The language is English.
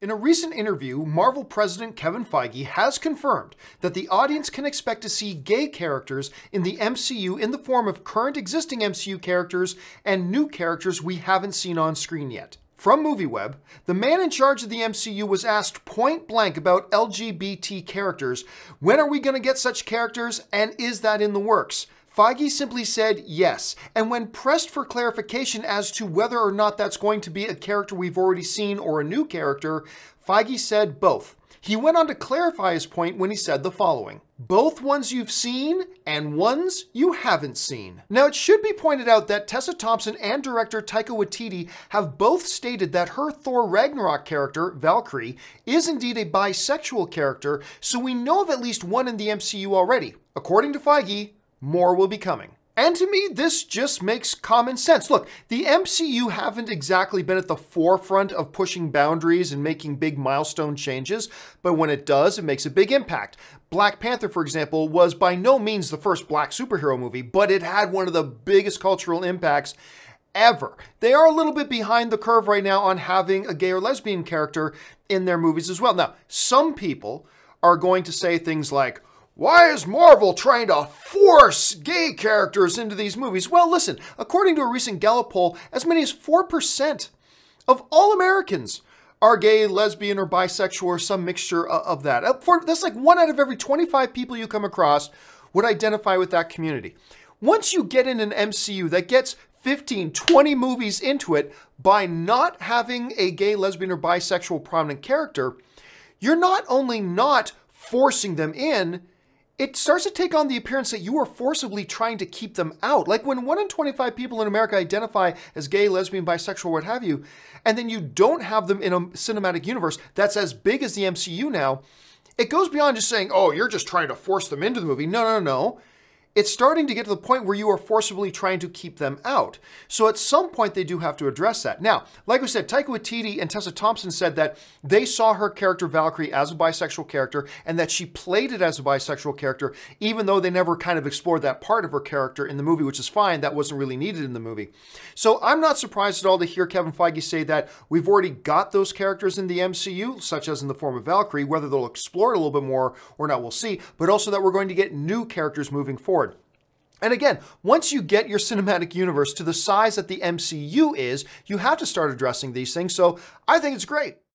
In a recent interview, Marvel President Kevin Feige has confirmed that the audience can expect to see gay characters in the MCU in the form of current existing MCU characters and new characters we haven't seen on screen yet. From MovieWeb, the man in charge of the MCU was asked point blank about LGBT characters. When are we going to get such characters, and is that in the works? Feige simply said yes, and when pressed for clarification as to whether or not that's going to be a character we've already seen or a new character, Feige said both. He went on to clarify his point when he said the following: both ones you've seen and ones you haven't seen. Now, it should be pointed out that Tessa Thompson and director Taika Waititi have both stated that her Thor Ragnarok character, Valkyrie, is indeed a bisexual character, so we know of at least one in the MCU already. According to Feige, more will be coming. And to me, this just makes common sense. Look, the MCU haven't exactly been at the forefront of pushing boundaries and making big milestone changes, but when it does, it makes a big impact. Black Panther, for example, was by no means the first black superhero movie, but it had one of the biggest cultural impacts ever. They are a little bit behind the curve right now on having a gay or lesbian character in their movies as well. Now, some people are going to say things like, why is Marvel trying to force gay characters into these movies? Well, listen, according to a recent Gallup poll, as many as 4% of all Americans are gay, lesbian, or bisexual, or some mixture of that. That's like 1 out of every 25 people you come across would identify with that community. Once you get in an MCU that gets 15, 20 movies into it, by not having a gay, lesbian, or bisexual prominent character, you're not only not forcing them in, it starts to take on the appearance that you are forcibly trying to keep them out. Like when 1 in 25 people in America identify as gay, lesbian, bisexual, what have you, and then you don't have them in a cinematic universe that's as big as the MCU now, it goes beyond just saying, oh, you're just trying to force them into the movie. No, no, no. It's starting to get to the point where you are forcibly trying to keep them out. So at some point, they do have to address that. Now, like we said, Taika Waititi and Tessa Thompson said that they saw her character Valkyrie as a bisexual character and that she played it as a bisexual character, even though they never kind of explored that part of her character in the movie, which is fine. That wasn't really needed in the movie. So I'm not surprised at all to hear Kevin Feige say that we've already got those characters in the MCU, such as in the form of Valkyrie. Whether they'll explore it a little bit more or not, we'll see. But also that we're going to get new characters moving forward. And again, once you get your cinematic universe to the size that the MCU is, you have to start addressing these things. So I think it's great.